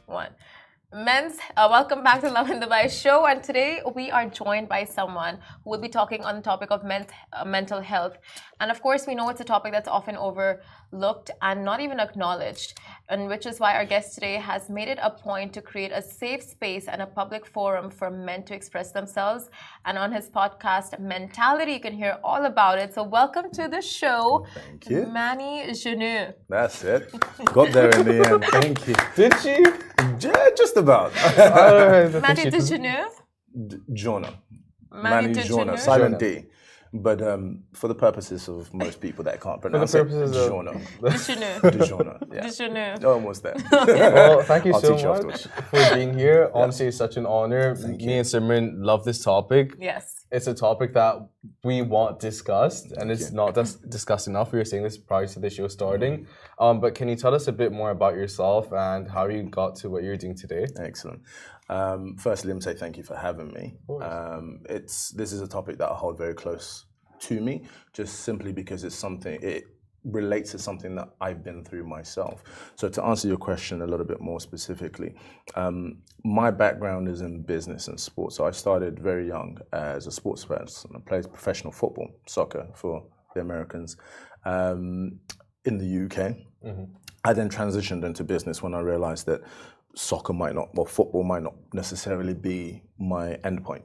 One. Welcome back to Love in Dubai show, and today we are joined by someone who will be talking on the topic of mental health. And of course, we know it's a topic that's often overlooked and not even acknowledged, and which is why our guest today has made it a point to create a safe space and a public forum for men to express themselves. And on his podcast, Mentality, you can hear all about it. So welcome to the show, Thank you. Manny Djornor. That's it. Got there in the end. Thank you. Did she? Yeah, just about. Manny Djornor? Djornor. Manny Djornor. Silent D. But for the purposes of most people that can't pronounce it, Djornor. Djornor. Yeah. Djornor. Almost there. Well, thank you I'll so teach you much afterwards. for being here. Honestly, it's such an honor. Me and Simran love this topic. Yes. It's a topic that we want discussed, and it's not discussed enough. We were saying this prior to the show starting. But can you tell us a bit more about yourself and how you got to what you're doing today? Excellent. Firstly, let me say thank you for having me. This is a topic that I hold very close to me, just simply because it relates to something that I've been through myself. So to answer your question a little bit more specifically, my background is in business and sports. So I started very young as a sports person. I played professional football, soccer for the Americans, in the UK. I then transitioned into business when I realized that football might not necessarily be my endpoint.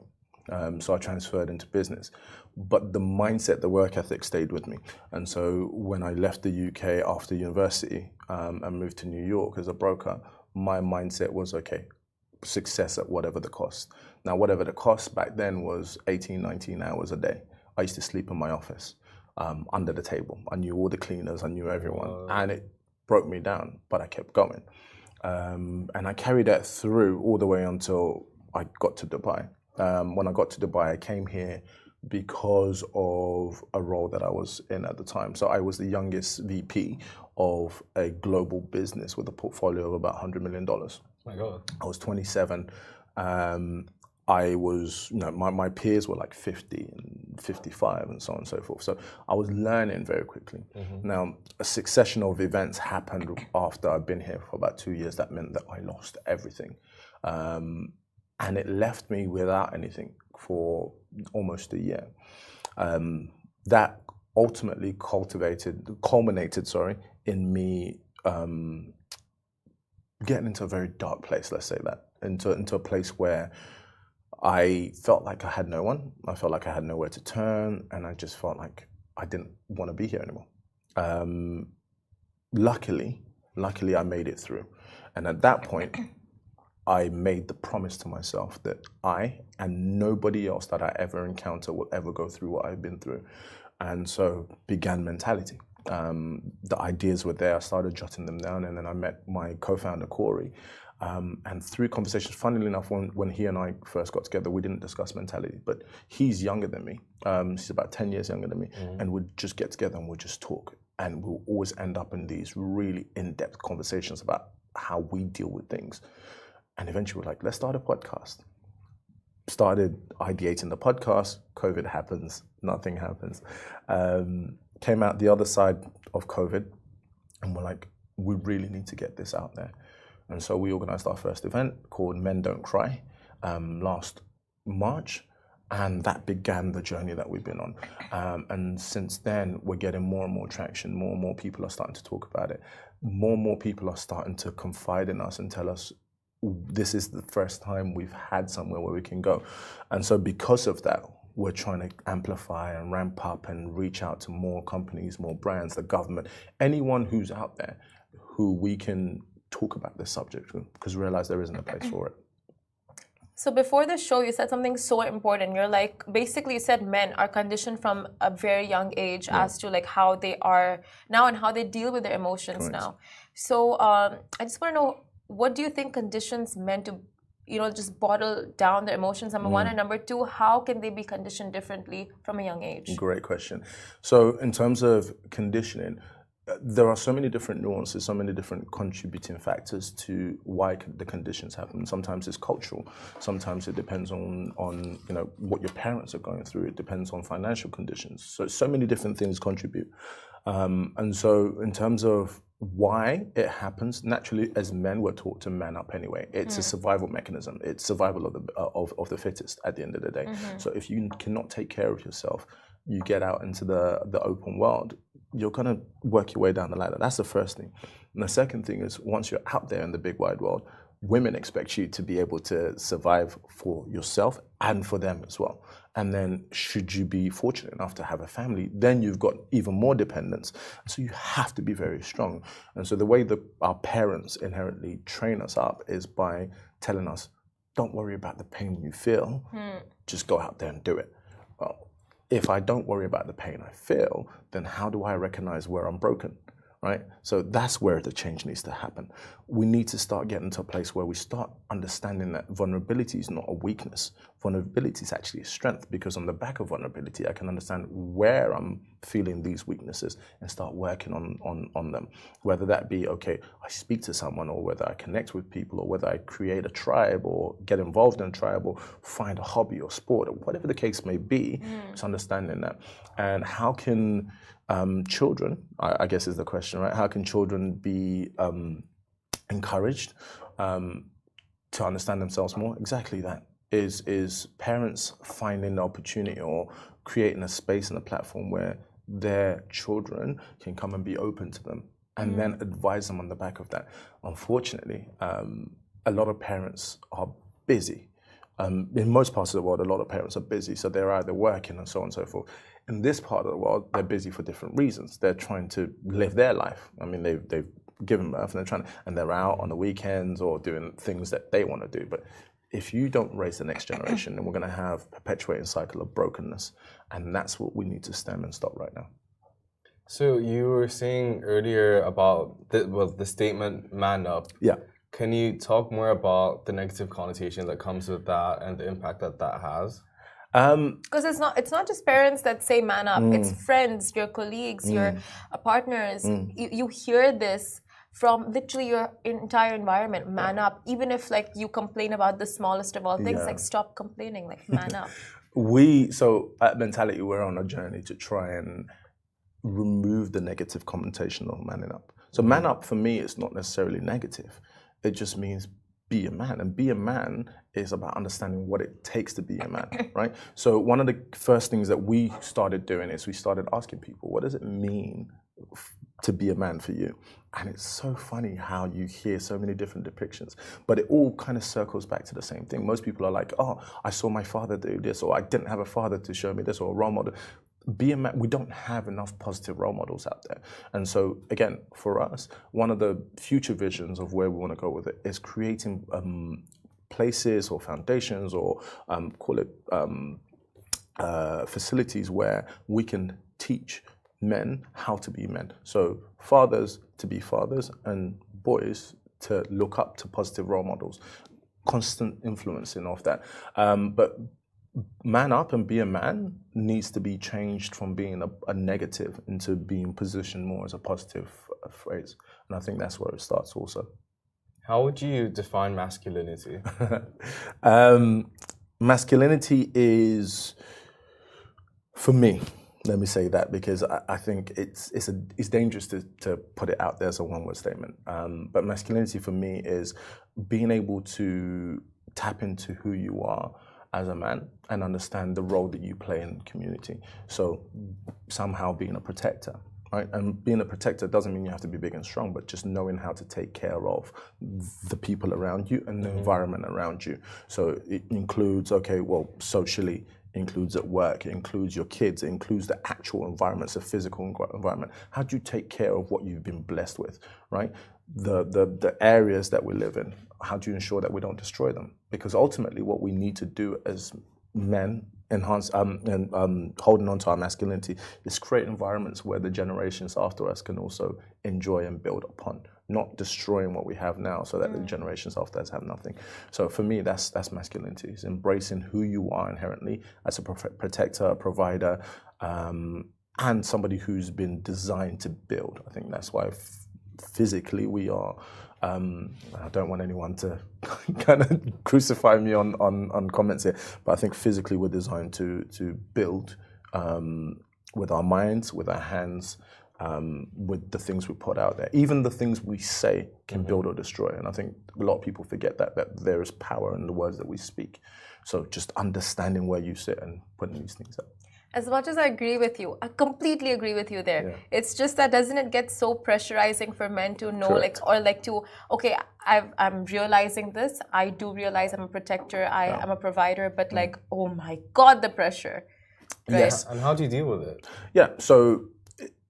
So I transferred into business. But the mindset, the work ethic stayed with me. And so when I left the UK after university and moved to New York as a broker, my mindset was, okay, success at whatever the cost. Now, whatever the cost back then was 18, 19 hours a day. I used to sleep in my office under the table. I knew all the cleaners, I knew everyone. And it broke me down, but I kept going. And I carried that through all the way until I got to Dubai. When I got to Dubai, I came here because of a role that I was in at the time. So I was the youngest VP of a global business with a portfolio of about $100 million. Oh my God. I was 27. I was, my peers were like 50 and 55 and so on and so forth. So I was learning very quickly. Now, a succession of events happened after I'd been here for about 2 years. That meant that I lost everything. And it left me without anything for almost a year. That ultimately culminated in me getting into a very dark place, let's say that, into a place where I felt like I had no one. I felt like I had nowhere to turn, and I just felt like I didn't want to be here anymore. Luckily, I made it through. And at that point, I made the promise to myself that I and nobody else that I ever encounter will ever go through what I've been through. And so began Mentality. The ideas were there. I started jotting them down, and then I met my co-founder, Corey. And through conversations, funnily enough, when he and I first got together, we didn't discuss mentality, but he's younger than me. He's about 10 years younger than me. And we'd just get together and we'd just talk. And we'll always end up in these really in-depth conversations about how we deal with things. And eventually we're like, let's start a podcast. Started ideating the podcast, COVID happens, nothing happens. Came out the other side of COVID, and we're like, we really need to get this out there. And so we organized our first event called Men Don't Cry last March. And that began the journey that we've been on. And since then, we're getting more and more traction. More and more people are starting to talk about it. More and more people are starting to confide in us and tell us, this is the first time we've had somewhere where we can go. And so because of that, we're trying to amplify and ramp up and reach out to more companies, more brands, the government, anyone who's out there who we can talk about this subject with, because we realize there isn't a place for it. So before the show, you said something so important. You're like, basically you said men are conditioned from a very young age as to like how they are now and how they deal with their emotions now. So I just want to know, what do you think conditions men to, just bottle down their emotions, number one, and number two, how can they be conditioned differently from a young age? Great question. So in terms of conditioning, there are so many different nuances, so many different contributing factors to why the conditions happen. Sometimes it's cultural. Sometimes it depends on what your parents are going through. It depends on financial conditions. So many different things contribute. And so in terms of why it happens naturally, as men, we're taught to man up anyway. It's a survival mechanism. It's survival of the fittest at the end of the day. So if you cannot take care of yourself, you get out into the open world, you're gonna work your way down the ladder. That's the first thing. And the second thing is, once you're out there in the big wide world, women expect you to be able to survive for yourself and for them as well. And then should you be fortunate enough to have a family, then you've got even more dependence. So you have to be very strong. And so the way that our parents inherently train us up is by telling us, don't worry about the pain you feel, just go out there and do it. Well, if I don't worry about the pain I feel, then how do I recognize where I'm broken? Right? So that's where the change needs to happen. We need to start getting to a place where we start understanding that vulnerability is not a weakness. Vulnerability is actually a strength, because on the back of vulnerability, I can understand where I'm feeling these weaknesses and start working on them. Whether that be, okay, I speak to someone, or whether I connect with people, or whether I create a tribe or get involved in a tribe or find a hobby or sport, or whatever the case may be, it's understanding that. And how can children, I guess is the question, right? How can children be encouraged to understand themselves more? Exactly that. Is parents finding the opportunity or creating a space and a platform where their children can come and be open to them, and then advise them on the back of that. Unfortunately, a lot of parents are busy. In most parts of the world, a lot of parents are busy, so they're either working and so on and so forth. In this part of the world, they're busy for different reasons. They're trying to live their life. I mean, they've given birth, and they're out on the weekends or doing things that they want to do. But if you don't raise the next generation, then we're going to have a perpetuating cycle of brokenness, and that's what we need to stem and stop right now. So you were saying earlier about the statement "man up." Yeah. Can you talk more about the negative connotation that comes with that and the impact that that has? Because it's not just parents that say man up. It's friends, your colleagues, your partners. You hear this from literally your entire environment. Man up. Even if like you complain about the smallest of all things, like stop complaining, like man up. So at Mentality, we're on a journey to try and remove the negative connotation of manning up. So man up for me is not necessarily negative. It just means be a man. And be a man is about understanding what it takes to be a man, right? So one of the first things that we started doing is we started asking people, what does it mean to be a man for you? And it's so funny how you hear so many different depictions, but it all kind of circles back to the same thing. Most people are like, oh, I saw my father do this, or I didn't have a father to show me this, or a role model. Be a man. We don't have enough positive role models out there. And so again, for us, one of the future visions of where we want to go with it is creating places or foundations or call it facilities where we can teach men how to be men. So fathers to be fathers and boys to look up to positive role models, constant influencing of that. But man up and be a man needs to be changed from being a negative into being positioned more as a positive phrase. And I think that's where it starts also. How would you define masculinity? Masculinity is, for me, let me say that, because I think it's dangerous to put it out there as a one-word statement. But masculinity for me is being able to tap into who you are as a man and understand the role that you play in the community. So somehow being a protector, right? And being a protector doesn't mean you have to be big and strong, but just knowing how to take care of the people around you and the environment around you. So it includes, socially, includes at work, it includes your kids, it includes the actual environments, the physical environment. How do you take care of what you've been blessed with, right? The areas that we live in, how do you ensure that we don't destroy them? Because ultimately what we need to do as men, holding on to our masculinity, is create environments where the generations after us can also enjoy and build upon, not destroying what we have now so that the generations after us have nothing. So for me, that's masculinity. It's embracing who you are inherently as a protector, a provider, and somebody who's been designed to build. I think that's why physically we are, I don't want anyone to kind of crucify me on comments here, but I think physically we're designed to build with our minds, with our hands, with the things we put out there. Even the things we say can build or destroy. And I think a lot of people forget that there is power in the words that we speak. So just understanding where you sit and putting these things out. As much as I agree with you, I completely agree with you there. Yeah. It's just that doesn't it get so pressurizing for men to know, Correct. okay, I'm realizing this. I do realize I'm a protector. I'm a provider, but oh my God, the pressure. Right? Yes. And how do you deal with it? Yeah. So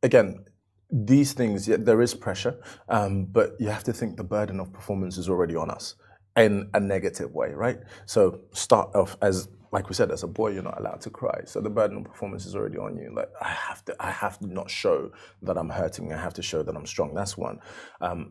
again, these things, there is pressure, but you have to think the burden of performance is already on us in a negative way, right? So start off as, like we said, as a boy, you're not allowed to cry. So the burden of performance is already on you. Like I have to not show that I'm hurting. I have to show that I'm strong. That's one.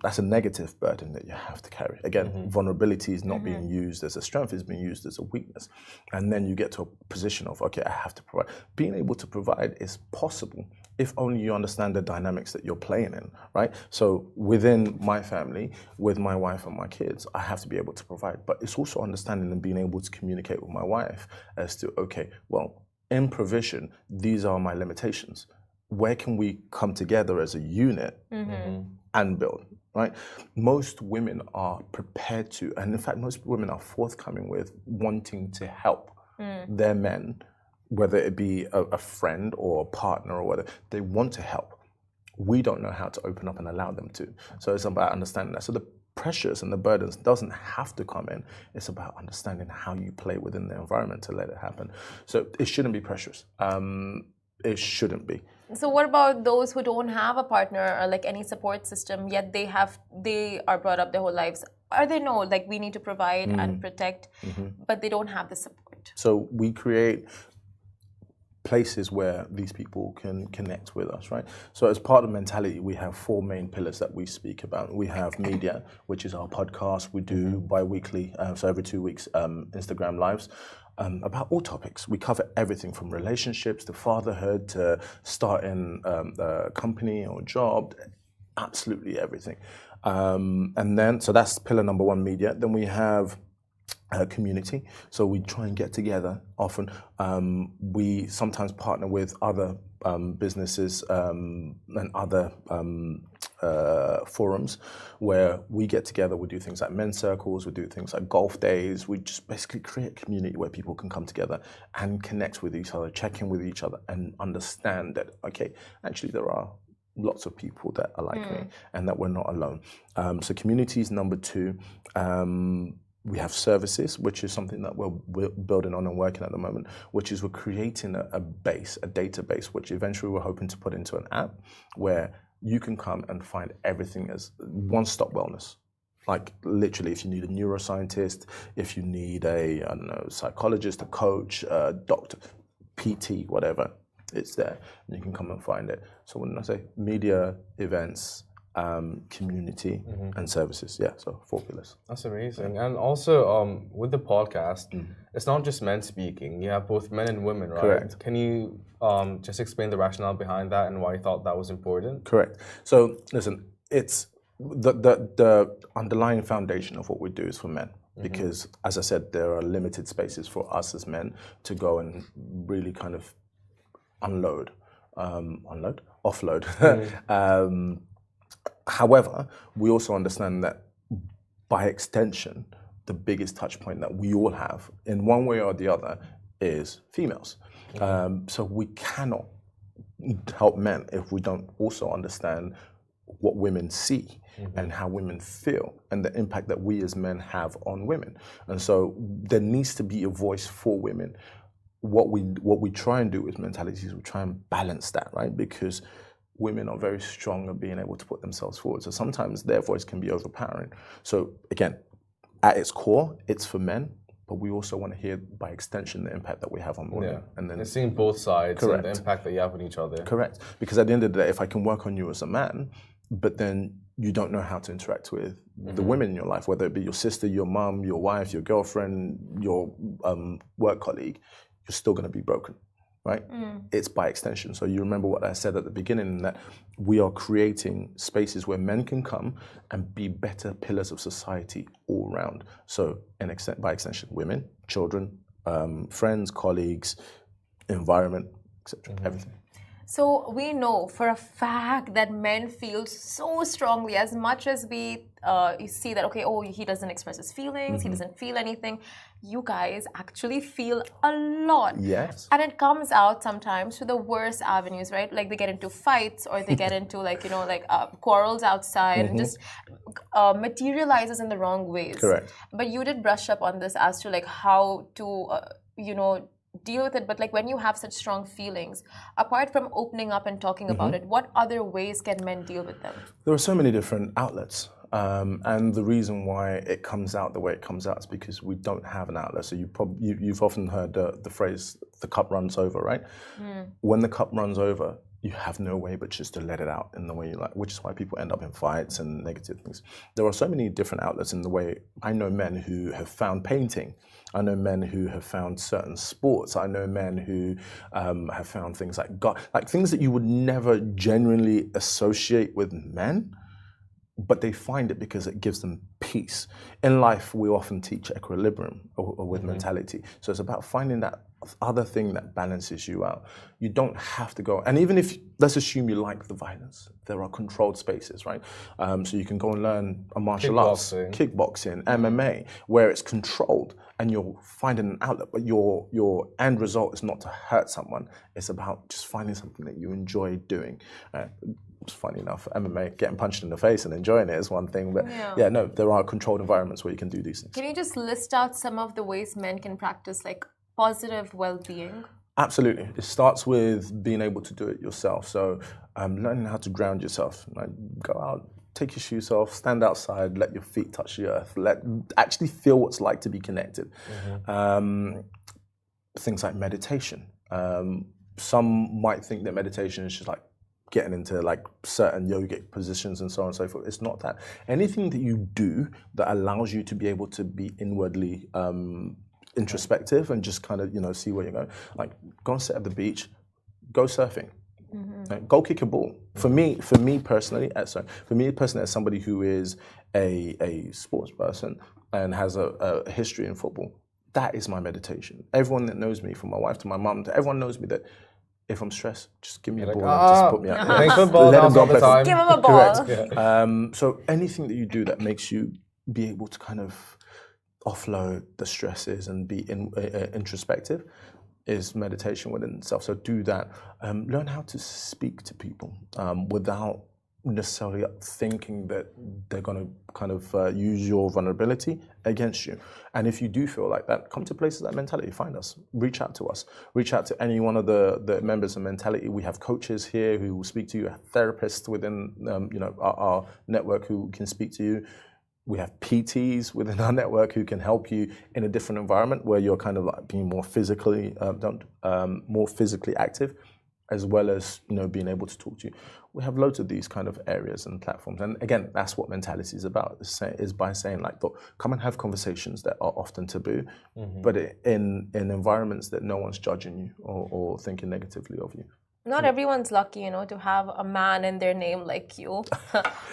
That's a negative burden that you have to carry. Again, vulnerability is not being used as a strength, it's being used as a weakness. And then you get to a position of, okay, I have to provide. Being able to provide is possible if only you understand the dynamics that you're playing in, right? So within my family, with my wife and my kids, I have to be able to provide. But it's also understanding and being able to communicate with my wife as to, okay, well, in provision, these are my limitations. Where can we come together as a unit and build, right? Most women are prepared to, and in fact, most women are forthcoming with wanting to help their men, whether it be a friend or a partner or whatever. They want to help. We don't know how to open up and allow them to. So it's about understanding that. So the pressures and the burdens doesn't have to come in. It's about understanding how you play within the environment to let it happen. So it shouldn't be pressures. It shouldn't be. So what about those who don't have a partner or any support system, yet they are brought up their whole lives? Are they know we need to provide and protect, but they don't have the support? So we create places where these people can connect with us, right? So as part of Mentality, we have 4 main pillars that we speak about. We have media, which is our podcast. We do bi-weekly, so every 2 weeks, Instagram lives about all topics. We cover everything from relationships to fatherhood to starting a company or job, absolutely everything. And then, so that's pillar number 1, media. Then we have community. So we try and get together often. We sometimes partner with other businesses and other forums where we get together. We do things like men's circles, we do things like golf days. We just basically create a community where people can come together and connect with each other, check in with each other and understand that, okay, actually there are lots of people that are like me and that we're not alone. So community is number 2. We have services, which is something that we're building on and working at the moment, which is we're creating a base, a database, which eventually we're hoping to put into an app where you can come and find everything as one-stop wellness. Like literally, if you need a neuroscientist, if you need a, psychologist, a coach, a doctor, PT, whatever, it's there. And you can come and find it. So when I say media, events, community and services, so 4 pillars. That's amazing. And also with the podcast, it's not just men speaking. You have both men and women, right? Correct. Can you just explain the rationale behind that and why you thought that was important? Correct. So listen, it's the underlying foundation of what we do is for men. Because as I said, there are limited spaces for us as men to go and really kind of offload. However, we also understand that by extension, the biggest touch point that we all have in one way or the other is females. So we cannot help men if we don't also understand what women see and how women feel and the impact that we as men have on women. And so there needs to be a voice for women. What we try and do with Mentality is we try and balance that, right? Because women are very strong at being able to put themselves forward. So sometimes their voice can be overpowering. So again, at its core, it's for men, but we also want to hear by extension the impact that we have on women. And then it's seeing both sides correct. And the impact that you have on each other. Correct. Because at the end of the day, if I can work on you as a man, but then you don't know how to interact with the women in your life, whether it be your sister, your mom, your wife, your girlfriend, your work colleague, you're still going to be broken. Right? It's by extension. So you remember what I said at the beginning, that we are creating spaces where men can come and be better pillars of society all around. So by extension, women, children, friends, colleagues, environment, etc. Everything. So we know for a fact that men feel so strongly. As much as we you see that, okay, oh, he doesn't express his feelings, he doesn't feel anything. You guys actually feel a lot. Yes. And it comes out sometimes to the worst avenues, right? Like they get into fights, or they get into quarrels outside, and just materializes in the wrong ways. Correct. But you did brush up on this as to like how to deal with it. But like when you have such strong feelings, apart from opening up and talking about it, what other ways can men deal with them? There are so many different outlets. And the reason why it comes out the way it comes out is because we don't have an outlet. So you've often heard the phrase, the cup runs over, right? When the cup runs over, you have no way but just to let it out in the way you like, which is why people end up in fights and negative things. There are so many different outlets in the way. I know men who have found painting. I know men who have found certain sports. I know men who have found things like God, like things that you would never genuinely associate with men, but they find it because it gives them peace. In life, we often teach equilibrium or with mentality. So it's about finding that other thing that balances you out. You don't have to go, and even if, let's assume you like the violence, there are controlled spaces, right? So you can go and learn a martial arts, kickboxing, MMA, where it's controlled and you're finding an outlet, but your end result is not to hurt someone. It's about just finding something that you enjoy doing. Funny enough, MMA, getting punched in the face and enjoying it is one thing, but no, there are controlled environments where you can do these things. Can you just list out some of the ways men can practice like positive well-being? Absolutely. It starts with being able to do it yourself. So learning how to ground yourself. Like, go out, take your shoes off, stand outside, let your feet touch the earth, actually feel what it's like to be connected. Things like meditation. Some might think that meditation is just like getting into like certain yogic positions and so on and so forth. It's not that. Anything that you do that allows you to be able to be inwardly introspective and just kind of, see where you're going. Like, go and sit at the beach, go surfing, go kick a ball. For me personally, as somebody who is a sports person and has a history in football, that is my meditation. Everyone that knows me, from my wife to my mum, everyone knows me that if I'm stressed, just give me a ball and just put me out there. Football, let him go play football. Give him a ball. Correct. Yeah. So anything that you do that makes you be able to kind of offload the stresses and be introspective is meditation within itself. So do that. Learn how to speak to people without necessarily thinking that they're going to kind of use your vulnerability against you. And if you do feel like that, come to places like Mentality, find us, reach out to us, reach out to any one of the members of Mentality. We have coaches here who will speak to you, therapists within our network who can speak to you. We have PTs within our network who can help you in a different environment where you're kind of like being more physically active, as well as being able to talk to you. We have loads of these kind of areas and platforms, and again, that's what Mentality is about. Is by saying like, look, come and have conversations that are often taboo, but in environments that no one's judging you or thinking negatively of you. Not everyone's lucky, to have a man in their name like you,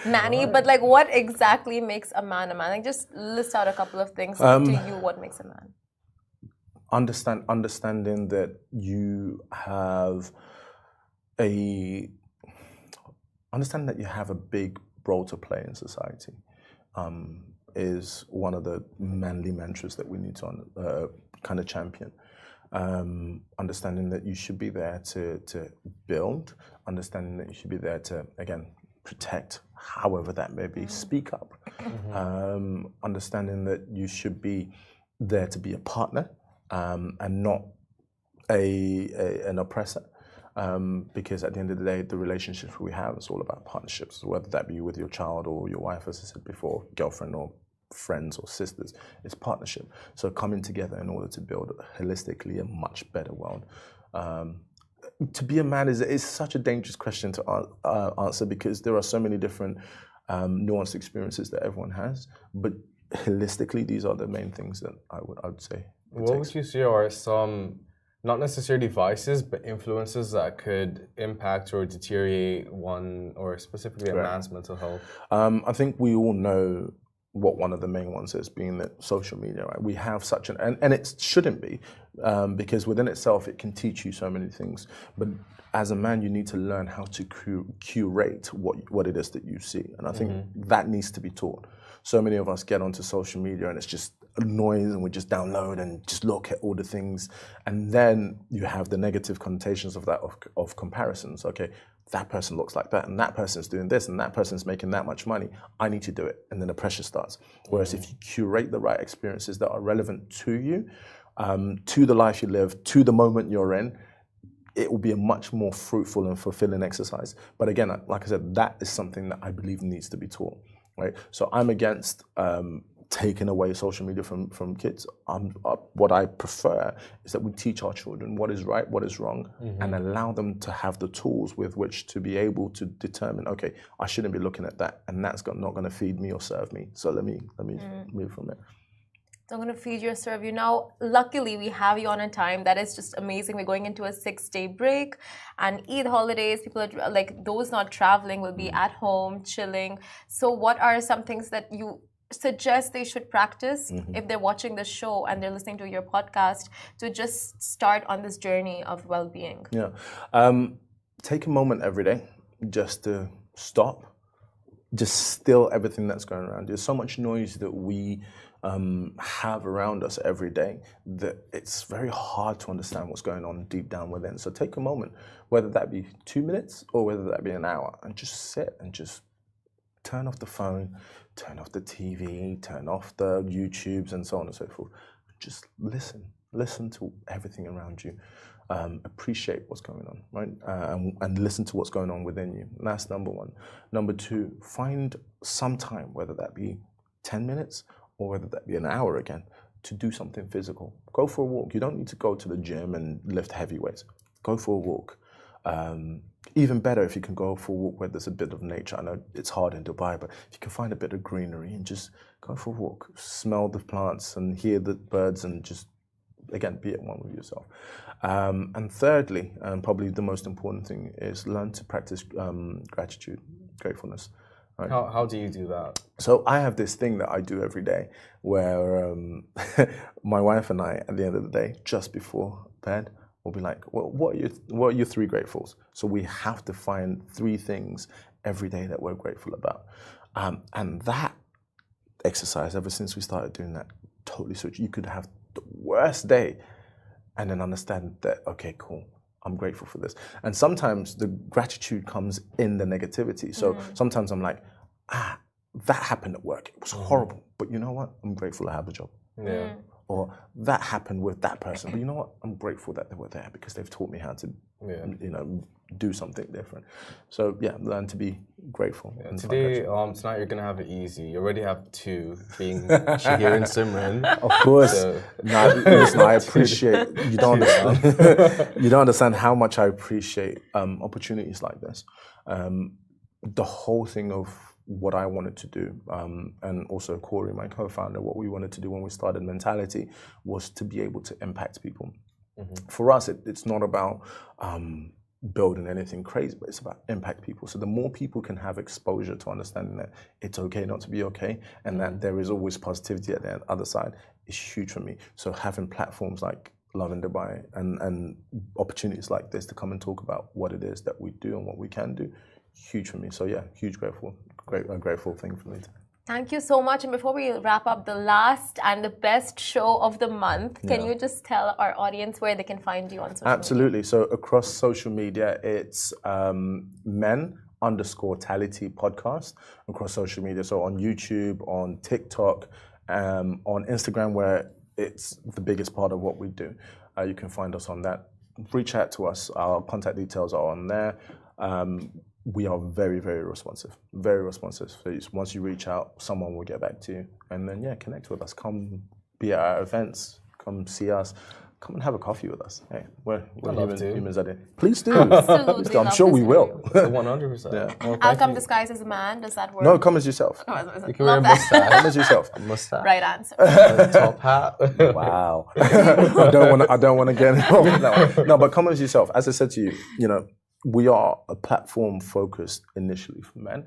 Manny. But like, what exactly makes a man a man? Like, just list out a couple of things to you. What makes a man? Understanding that you have a big role to play in society is one of the manly mantras that we need to kind of champion. Understanding that you should be there to build, understanding that you should be there to, again, protect, however that may be, speak up. Understanding that you should be there to be a partner and not an oppressor. Because at the end of the day, the relationships we have is all about partnerships, whether that be with your child or your wife, as I said before, girlfriend or friends or sisters. It's partnership. So coming together in order to build holistically a much better world. To be a man is such a dangerous question to answer, because there are so many different nuanced experiences that everyone has. But holistically, these are the main things that I would say. What would you say are some, not necessarily vices, but influences that could impact or deteriorate one, or specifically a man's mental health? I think we all know what one of the main ones is, being that social media, right? We have such and it shouldn't be, because within itself it can teach you so many things. But as a man, you need to learn how to curate what it is that you see, and I think that needs to be taught. So many of us get onto social media and it's just noise, and we just download and just look at all the things, and then you have the negative connotations of that of comparisons. Okay, that person looks like that, and that person's doing this, and that person's making that much money. I need to do it, and then the pressure starts. Whereas if you curate the right experiences that are relevant to you, to the life you live, to the moment you're in, it will be a much more fruitful and fulfilling exercise. But again, like I said, that is something that I believe needs to be taught, right? So I'm against taking away social media from kids. What I prefer is that we teach our children what is right, what is wrong, and allow them to have the tools with which to be able to determine, okay, I shouldn't be looking at that, and that's not going to feed me or serve me. So let me move from it. So I'm going to feed you or serve you. Now, luckily, we have you on a time that is just amazing. We're going into a 6-day break, and Eid holidays, people are like, those not traveling will be at home, chilling. So what are some things that you suggest they should practice if they're watching the show and they're listening to your podcast to just start on this journey of well-being? Yeah. Take a moment every day just to stop, just still everything that's going around. There's so much noise that we have around us every day that it's very hard to understand what's going on deep down within. So take a moment, whether that be 2 minutes or whether that be an hour, and just sit and just turn off the phone, turn off the TV, turn off the YouTubes and so on and so forth. Just listen to everything around you. Appreciate what's going on, right? And listen to what's going on within you. And that's number one. Number two, find some time, whether that be 10 minutes or whether that be an hour again, to do something physical. Go for a walk. You don't need to go to the gym and lift heavy weights. Go for a walk. Even better if you can go for a walk where there's a bit of nature. I know it's hard in Dubai, but if you can find a bit of greenery and just go for a walk, smell the plants and hear the birds, and just, again, be at one with yourself. And thirdly, and probably the most important thing, is learn to practice gratitude, gratefulness. Right? How do you do that? So I have this thing that I do every day where my wife and I, at the end of the day, just before bed, we'll be like, well, what are your 3 gratefuls? So we have to find 3 things every day that we're grateful about. And that exercise, ever since we started doing that, totally switched. You could have the worst day and then understand that, okay, cool, I'm grateful for this. And sometimes the gratitude comes in the negativity. So sometimes I'm like, that happened at work. It was horrible. But you know what? I'm grateful I have a job. Yeah. Or that happened with that person. But you know what? I'm grateful that they were there because they've taught me how to, do something different. So yeah, learn to be grateful. Yeah, today, tonight you're gonna have it easy. You already have 2, being Shahir and Simran. Of course. So. No, listen, I appreciate. You don't understand. You don't understand how much I appreciate opportunities like this. The whole thing of what I wanted to do, and also Corey, my co-founder, what we wanted to do when we started Mentality was to be able to impact people. For us, it's not about building anything crazy, but it's about impact people. So the more people can have exposure to understanding that it's okay not to be okay, and that there is always positivity at the other side, is huge for me. So having platforms like Lovin Dubai and opportunities like this to come and talk about what it is that we do and what we can do, huge for me. So yeah, grateful thing for me. Thank you so much. And before we wrap up, the last and the best show of the month, can you just tell our audience where they can find you on social media? Absolutely. So across social media, it's men_tality podcast across social media. So on YouTube, on TikTok, on Instagram, where it's the biggest part of what we do. You can find us on that. Reach out to us. Our contact details are on there. We are very, very responsive. Very responsive. So once you reach out, someone will get back to you. And then, connect with us. Come be at our events. Come see us. Come and have a coffee with us. Hey, we're humans at it. Please do. Absolutely. I'm sure we will. 100%. Yeah. Well, I'll come disguised as a man. Does that work? No, come as yourself. You can wear a mustache. Come as yourself. A mustache. Right answer. Top hat. Wow. I don't want to get involved. No, but come as yourself. As I said to you, we are a platform focused initially for men,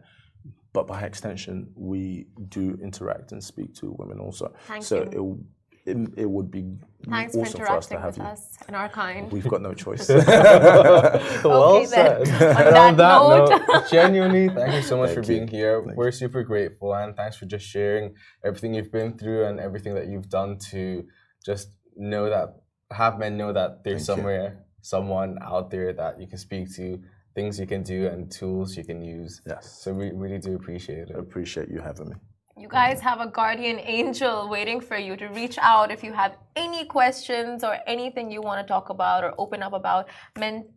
but by extension, we do interact and speak to women also. Thank so you. It would be Thanks for awesome for us to interacting have with you. us and our kind. We've got no choice. Well Okay, said. then. On And on that that note- note, genuinely, thank you so much Thank for you. being here. Thank We're super grateful, and thanks for just sharing everything you've been through and everything that you've done to just know that, have men know that there's Thank you. someone out there that you can speak to, things you can do, and tools you can use. Yes. So we really do appreciate I it. appreciate you having me. You guys have a guardian angel waiting for you to reach out if you have any questions or anything you want to talk about or open up about. Men_tality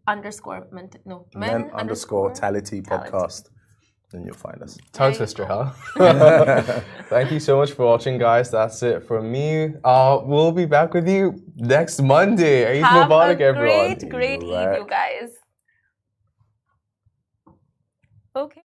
podcast. Then you'll find us. Tongue There you twister, go. huh? Thank you so much for watching, guys. That's it from me. We'll be back with you next Monday. Eid Have Mubarak, a everyone. great Eid, you guys. Okay.